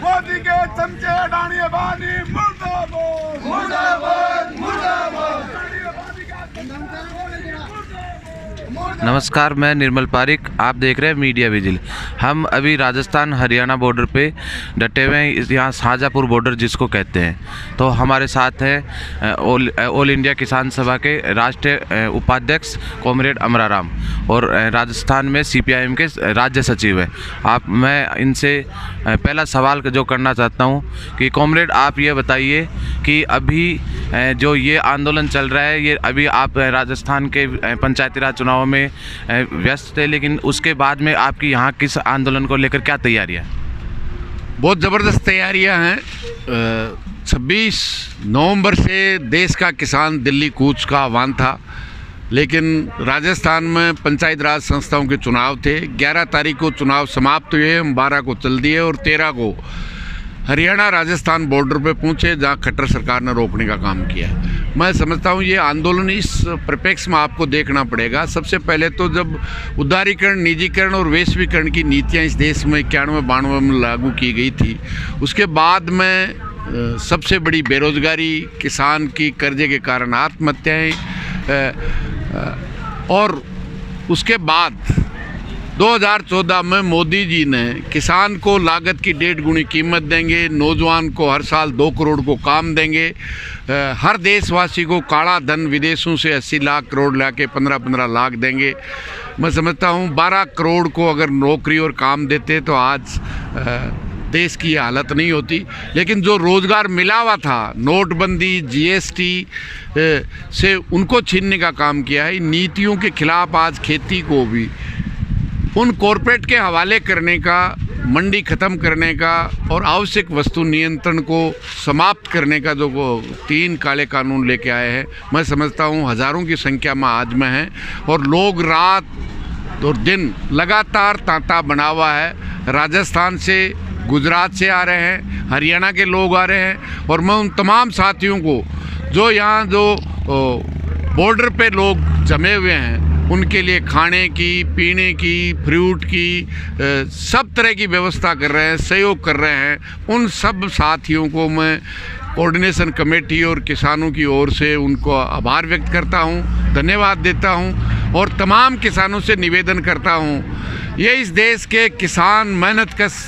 मोदी के चमचे अडानी अबानी मुर्दाबाद मुर्दाबाद मुर्दाबाद। नमस्कार, मैं निर्मल पारिक, आप देख रहे हैं मीडिया विजिल। हम अभी राजस्थान हरियाणा बॉर्डर पे डटे हुए हैं, यहाँ शाहजहाँपुर बॉर्डर जिसको कहते हैं। तो हमारे साथ हैं ऑल इंडिया किसान सभा के राष्ट्रीय उपाध्यक्ष कॉमरेड अमराराम और राजस्थान में CPIM के राज्य सचिव हैं। मैं इनसे पहला सवाल जो करना चाहता हूँ कि कॉमरेड आप ये बताइए कि अभी जो ये आंदोलन चल रहा है, ये अभी आप राजस्थान के पंचायती राज चुनाव में व्यस्त थे, लेकिन उसके बाद में आपकी यहाँ किस आंदोलन को लेकर क्या तैयारियाँ? बहुत ज़बरदस्त तैयारियां हैं। 26 नवंबर से देश का किसान दिल्ली कूच का आह्वान था, लेकिन राजस्थान में पंचायत राज संस्थाओं के चुनाव थे। 11 तारीख को चुनाव समाप्त हुए, हम 12 को चल दिए और 13 को हरियाणा राजस्थान बॉर्डर पे पहुंचे, जहां खट्टर सरकार ने रोकने का काम किया। मैं समझता हूं ये आंदोलन इस परिप्रेक्ष्य में आपको देखना पड़ेगा। सबसे पहले तो जब उदारीकरण, निजीकरण और वैश्वीकरण की नीतियां इस देश में 91-92 में लागू की गई थी, उसके बाद में सबसे बड़ी बेरोजगारी, किसान की कर्जे के कारण आत्महत्याएँ, और उसके बाद 2014 में मोदी जी ने किसान को लागत की 1.5 गुनी कीमत देंगे, नौजवान को हर साल 2 करोड़ को काम देंगे, हर देशवासी को काला धन विदेशों से 80 लाख करोड़ लाके 15-15 लाख देंगे। मैं समझता हूँ 12 करोड़ को अगर नौकरी और काम देते तो आज देश की हालत नहीं होती। लेकिन जो रोज़गार मिला हुआ था, नोटबंदी, GST से उनको छीनने का काम किया है। नीतियों के खिलाफ आज खेती को भी उन कॉरपोरेट के हवाले करने का, मंडी ख़त्म करने का और आवश्यक वस्तु नियंत्रण को समाप्त करने का जो 3 काले कानून लेके आए हैं, मैं समझता हूँ हज़ारों की संख्या में आज में हैं और लोग रात और दिन लगातार तांता बना हुआ है। राजस्थान से, गुजरात से आ रहे हैं, हरियाणा के लोग आ रहे हैं और मैं उन तमाम साथियों को जो यहाँ जो बॉर्डर पे लोग जमे हुए हैं, उनके लिए खाने की, पीने की, फ्रूट की, सब तरह की व्यवस्था कर रहे हैं, सहयोग कर रहे हैं। उन सब साथियों को मैं कोऑर्डिनेशन कमेटी और किसानों की ओर से उनको आभार व्यक्त करता हूं, धन्यवाद देता हूं और तमाम किसानों से निवेदन करता हूं, ये इस देश के किसान, मेहनतकश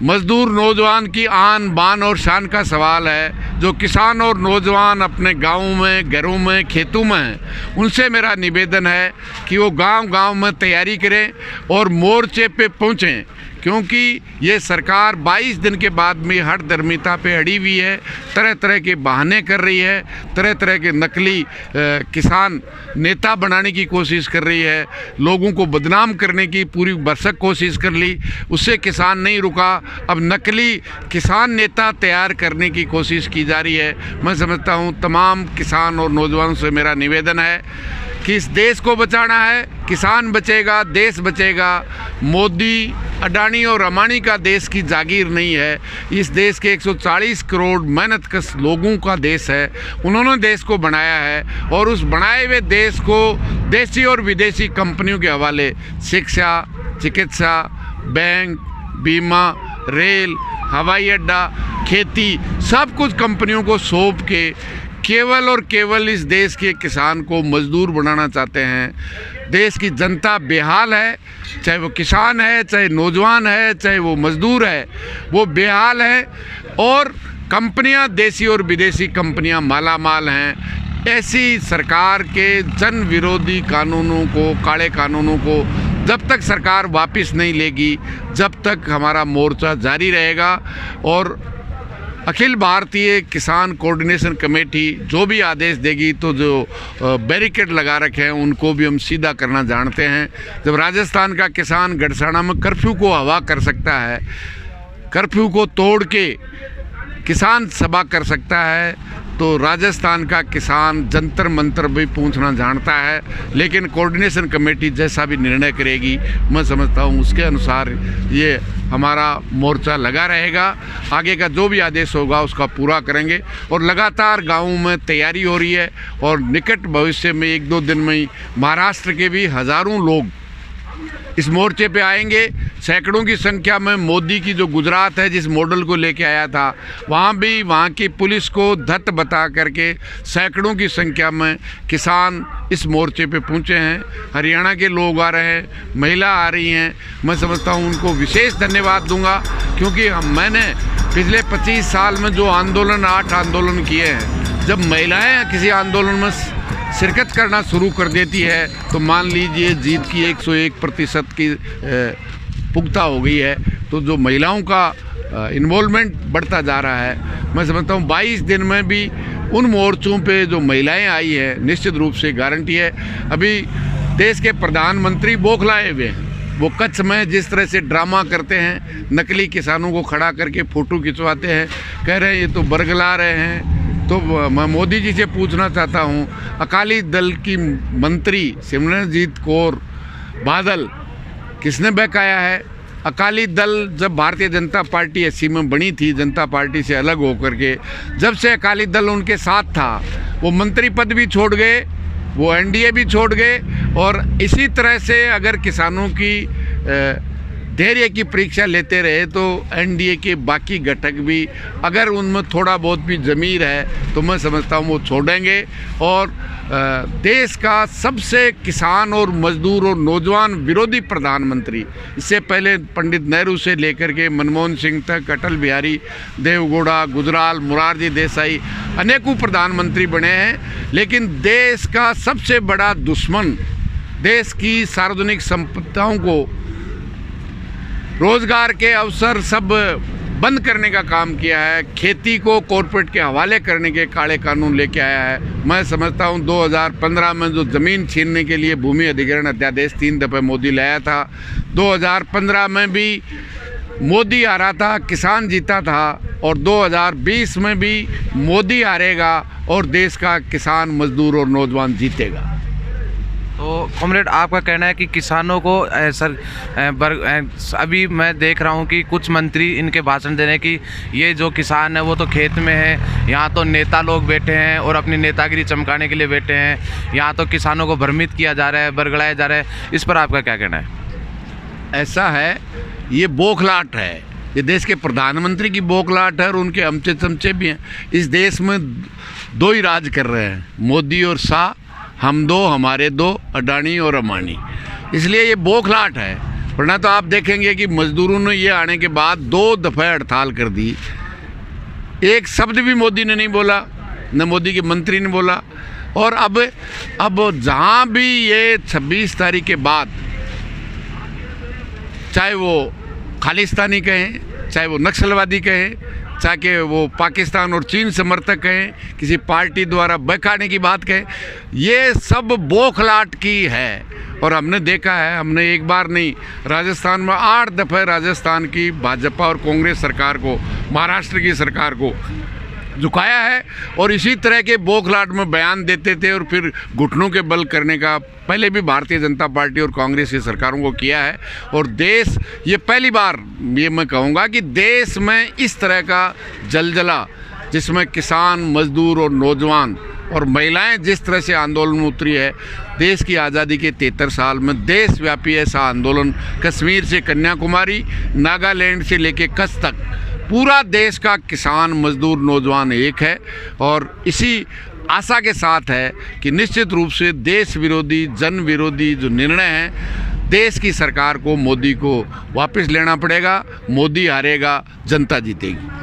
मजदूर नौजवान की आन बान और शान का सवाल है। जो किसान और नौजवान अपने गाँव में, घरों में, खेतों में हैं, उनसे मेरा निवेदन है कि वो गांव-गांव में तैयारी करें और मोर्चे पे पहुँचें, क्योंकि ये सरकार 22 दिन के बाद में हर धर्मिता पे अड़ी हुई है, तरह तरह के बहाने कर रही है, तरह तरह के नकली किसान नेता बनाने की कोशिश कर रही है, लोगों को बदनाम करने की पूरी भरसक कोशिश कर ली। उससे किसान नहीं रुका, अब नकली किसान नेता तैयार करने की कोशिश की जा रही है। मैं समझता हूँ तमाम किसान और नौजवानों से मेरा निवेदन है कि इस देश को बचाना है, किसान बचेगा, देश बचेगा। मोदी, अडानी और अंबानी का देश की जागीर नहीं है, इस देश के 140 करोड़ मेहनतकश लोगों का देश है। उन्होंने देश को बनाया है और उस बनाए हुए देश को देशी और विदेशी कंपनियों के हवाले शिक्षा, चिकित्सा, बैंक, बीमा, रेल, हवाई अड्डा, खेती, सब कुछ कंपनियों को सौंप के केवल और केवल इस देश के किसान को मजदूर बनाना चाहते हैं। देश की जनता बेहाल है, चाहे वो किसान है, चाहे नौजवान है, चाहे वो मजदूर है, वो बेहाल है। और कंपनियां, देसी और विदेशी कंपनियां मालामाल हैं। ऐसी सरकार के जन विरोधी कानूनों को, काले कानूनों को जब तक सरकार वापस नहीं लेगी, जब तक हमारा मोर्चा जारी रहेगा। और अखिल भारतीय किसान कोऑर्डिनेशन कमेटी जो भी आदेश देगी, तो जो बैरिकेड लगा रखे हैं उनको भी हम सीधा करना जानते हैं। जब राजस्थान का किसान गड़साना में कर्फ्यू को हवा कर सकता है, कर्फ्यू को तोड़ के किसान सभा कर सकता है, तो राजस्थान का किसान जंतर मंतर भी पूछना जानता है। लेकिन कोऑर्डिनेशन कमेटी जैसा भी निर्णय करेगी, मैं समझता हूँ उसके अनुसार ये हमारा मोर्चा लगा रहेगा। आगे का जो भी आदेश होगा उसका पूरा करेंगे। और लगातार गाँवों में तैयारी हो रही है, और निकट भविष्य में 1-2 दिन में ही महाराष्ट्र के भी हज़ारों लोग इस मोर्चे पे आएंगे। सैकड़ों की संख्या में मोदी की जो गुजरात है, जिस मॉडल को लेके आया था, वहाँ भी वहाँ की पुलिस को धत बता करके सैकड़ों की संख्या में किसान इस मोर्चे पे पहुँचे हैं। हरियाणा के लोग आ रहे हैं, महिला आ रही हैं। मैं समझता हूँ उनको विशेष धन्यवाद दूंगा, क्योंकि मैंने पिछले 25 साल में जो आंदोलन, 8 आंदोलन किए हैं, जब महिलाएँ किसी आंदोलन में शिरकत करना शुरू कर देती है, तो मान लीजिए जीत की 101% की पुख्ता हो गई है। तो जो महिलाओं का इन्वॉल्वमेंट बढ़ता जा रहा है, मैं समझता हूँ 22 दिन में भी उन मोर्चों पे जो महिलाएं आई हैं, निश्चित रूप से गारंटी है। अभी देश के प्रधानमंत्री बौखलाए हुए हैं। वो कच्छ में जिस तरह से ड्रामा करते हैं, नकली किसानों को खड़ा करके फ़ोटो खिंचवाते हैं, कह रहे हैं ये तो बरगला रहे हैं। तो मैं मोदी जी से पूछना चाहता हूँ, अकाली दल की मंत्री सिमरनजीत कौर बादल किसने बहकाया है? अकाली दल जब भारतीय जनता पार्टी ऐसी में बनी थी, जनता पार्टी से अलग होकर के, जब से अकाली दल उनके साथ था, वो मंत्री पद भी छोड़ गए, वो एनडीए भी छोड़ गए। और इसी तरह से अगर किसानों की धैर्य की परीक्षा लेते रहे, तो एनडीए के बाकी घटक भी अगर उनमें थोड़ा बहुत भी ज़मीर है, तो मैं समझता हूँ वो छोड़ेंगे। और देश का सबसे किसान और मजदूर और नौजवान विरोधी प्रधानमंत्री, इससे पहले पंडित नेहरू से लेकर के मनमोहन सिंह तक, अटल बिहारी देवगौड़ा, गुजराल, मोरारजी देसाई, अनेकों प्रधानमंत्री बने हैं। लेकिन देश का सबसे बड़ा दुश्मन, देश की सार्वजनिक संपत्तियों को, रोजगार के अवसर सब बंद करने का काम किया है, खेती को कॉरपोरेट के हवाले करने के काले कानून लेके आया है। मैं समझता हूँ 2015 में जो ज़मीन छीनने के लिए भूमि अधिग्रहण अध्यादेश 3 दफ़े मोदी लाया था, 2015 में भी मोदी आ रहा था, किसान जीता था, और 2020 में भी मोदी हारेगा और देश का किसान, मजदूर और नौजवान जीतेगा। तो कॉमरेड, आपका कहना है कि किसानों को अभी मैं देख रहा हूं कि कुछ मंत्री इनके भाषण दे रहे हैं कि ये जो किसान है वो तो खेत में है, यहाँ तो नेता लोग बैठे हैं और अपनी नेतागिरी चमकाने के लिए बैठे हैं, यहाँ तो किसानों को भ्रमित किया जा रहा है, बरगलाया जा रहा है। इस पर आपका क्या कहना है? ऐसा है, ये बौखलाहट है, ये देश के प्रधानमंत्री की बौखलाहट है, और उनके अमचे चमचे भी हैं। इस देश में 2 ही राज कर रहे हैं, मोदी और शाह, हम 2 हमारे 2, अडानी और अम्बानी। इसलिए ये बौखलाहट है। वरना तो आप देखेंगे कि मजदूरों ने ये आने के बाद 2 दफ़े हड़ताल कर दी, एक शब्द भी मोदी ने नहीं बोला, न मोदी के मंत्री ने बोला। और अब जहाँ भी ये 26 तारीख के बाद, चाहे वो खालिस्तानी कहें, चाहे वो नक्सलवादी कहें, चाहे वो पाकिस्तान और चीन समर्थक कहें, किसी पार्टी द्वारा बहकाने की बात कहें, ये सब बौखलाहट की है। और हमने देखा है, हमने एक बार नहीं, राजस्थान में 8 दफ़े राजस्थान की भाजपा और कांग्रेस सरकार को, महाराष्ट्र की सरकार को झुकाया है। और इसी तरह के बौखलाहट में बयान देते थे और फिर घुटनों के बल करने का पहले भी भारतीय जनता पार्टी और कांग्रेस की सरकारों को किया है। और देश, ये पहली बार ये मैं कहूँगा कि देश में इस तरह का जलजला, जिसमें किसान, मजदूर और नौजवान और महिलाएं जिस तरह से आंदोलन में उतरी है, देश की आज़ादी के 73 साल में देशव्यापी ऐसा आंदोलन, कश्मीर से कन्याकुमारी, नागालैंड से लेके कच्छ तक पूरा देश का किसान, मजदूर, नौजवान एक है और इसी आशा के साथ है कि निश्चित रूप से देश विरोधी, जन विरोधी जो निर्णय हैं, देश की सरकार को, मोदी को वापस लेना पड़ेगा। मोदी हारेगा, जनता जीतेगी।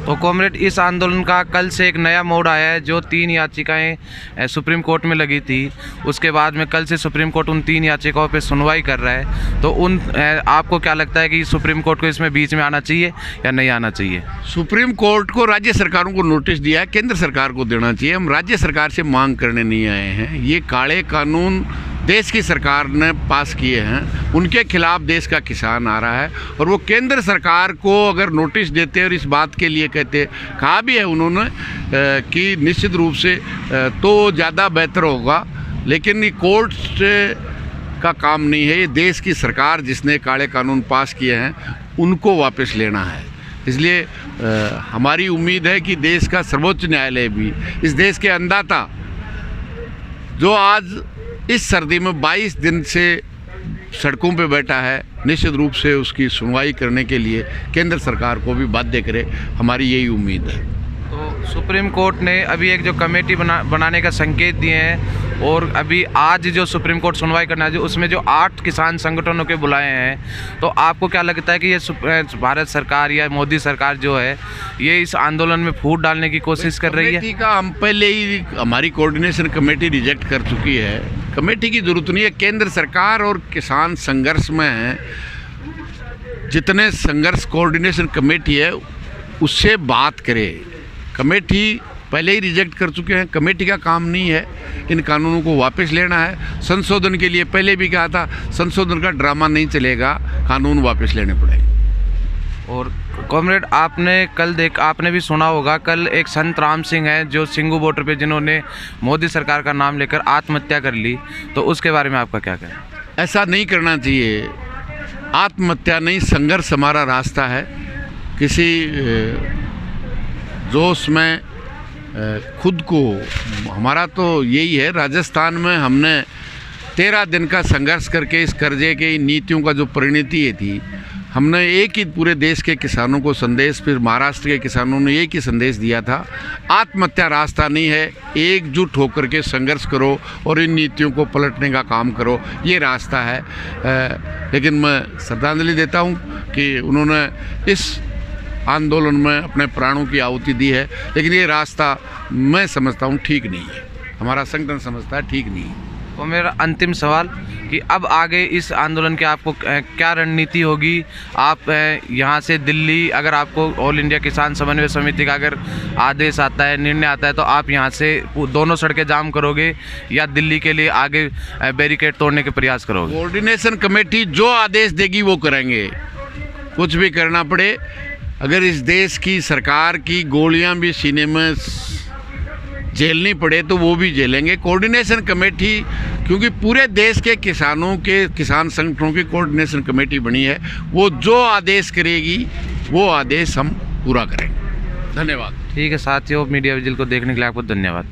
तो कॉमरेड, इस आंदोलन का कल से एक नया मोड़ आया है। जो 3 याचिकाएं सुप्रीम कोर्ट में लगी थी, उसके बाद में कल से सुप्रीम कोर्ट उन 3 याचिकाओं पे सुनवाई कर रहा है। तो आपको क्या लगता है कि सुप्रीम कोर्ट को इसमें बीच में आना चाहिए या नहीं आना चाहिए? सुप्रीम कोर्ट को राज्य सरकारों को नोटिस दिया है, केंद्र सरकार को देना चाहिए। हम राज्य सरकार से मांग करने नहीं आए हैं। ये काले कानून देश की सरकार ने पास किए हैं, उनके खिलाफ देश का किसान आ रहा है और वो केंद्र सरकार को अगर नोटिस देते और इस बात के लिए कहते, कहा भी है उन्होंने कि निश्चित रूप से तो ज़्यादा बेहतर होगा, लेकिन ये कोर्ट का काम नहीं है। ये देश की सरकार जिसने काले कानून पास किए हैं उनको वापस लेना है। इसलिए हमारी उम्मीद है कि देश का सर्वोच्च न्यायालय भी, इस देश के अन्नदाता जो आज इस सर्दी में 22 दिन से सड़कों पे बैठा है, निश्चित रूप से उसकी सुनवाई करने के लिए केंद्र सरकार को भी बाध्य करे। हमारी यही उम्मीद है। तो सुप्रीम कोर्ट ने अभी एक जो कमेटी बनाने का संकेत दिए हैं और अभी आज जो सुप्रीम कोर्ट सुनवाई करना है, जो उसमें जो 8 किसान संगठनों के बुलाए हैं, तो आपको क्या लगता है कि ये भारत सरकार या मोदी सरकार जो है, ये इस आंदोलन में फूट डालने की कोशिश कर रही है? कमेटी का हम पहले ही, हमारी कोऑर्डिनेशन कमेटी रिजेक्ट कर चुकी है। कमेटी की जरूरत नहीं है। केंद्र सरकार और किसान संघर्ष में है। जितने संघर्ष कोऑर्डिनेशन कमेटी है उससे बात करे। कमेटी पहले ही रिजेक्ट कर चुके हैं। कमेटी का काम नहीं है, इन कानूनों को वापस लेना है। संशोधन के लिए पहले भी कहा था, संशोधन का ड्रामा नहीं चलेगा, कानून वापस लेने पड़ेंगे। और कॉमरेड, आपने भी सुना होगा, कल एक संत राम सिंह हैं जो सिंगू बॉर्डर पे, जिन्होंने मोदी सरकार का नाम लेकर आत्महत्या कर ली। तो उसके बारे में आपका क्या कहना है? ऐसा नहीं करना चाहिए। आत्महत्या नहीं, संघर्ष हमारा रास्ता है। किसी जोश में खुद को, हमारा तो यही है। राजस्थान में हमने 13 दिन का संघर्ष करके इस कर्जे की नीतियों का जो परिणति थी, हमने एक ही पूरे देश के किसानों को संदेश, फिर महाराष्ट्र के किसानों ने एक ही संदेश दिया था, आत्महत्या रास्ता नहीं है, एकजुट होकर के संघर्ष करो और इन नीतियों को पलटने का काम करो, ये रास्ता है। लेकिन मैं श्रद्धांजलि देता हूँ कि उन्होंने इस आंदोलन में अपने प्राणों की आहुति दी है, लेकिन ये रास्ता मैं समझता हूँ ठीक नहीं है। हमारा संगठन समझता है ठीक नहीं है। तो मेरा अंतिम सवाल कि अब आगे इस आंदोलन की आपको क्या रणनीति होगी? आप यहाँ से दिल्ली, अगर आपको ऑल इंडिया किसान समन्वय समिति का अगर आदेश आता है, निर्णय आता है, तो आप यहाँ से दोनों सड़कें जाम करोगे या दिल्ली के लिए आगे बैरिकेड तोड़ने के प्रयास करोगे? कोऑर्डिनेशन कमेटी जो आदेश देगी वो करेंगे, कुछ भी करना पड़े। अगर इस देश की सरकार की गोलियां भी सीने में झेलनी पड़े तो वो भी झेलेंगे। कोऑर्डिनेशन कमेटी, क्योंकि पूरे देश के किसानों के, किसान संगठनों की कोऑर्डिनेशन कमेटी बनी है, वो जो आदेश करेगी वो आदेश हम पूरा करेंगे। धन्यवाद। ठीक है साथियों, मीडिया विजिल को देखने के लिए आपको धन्यवाद।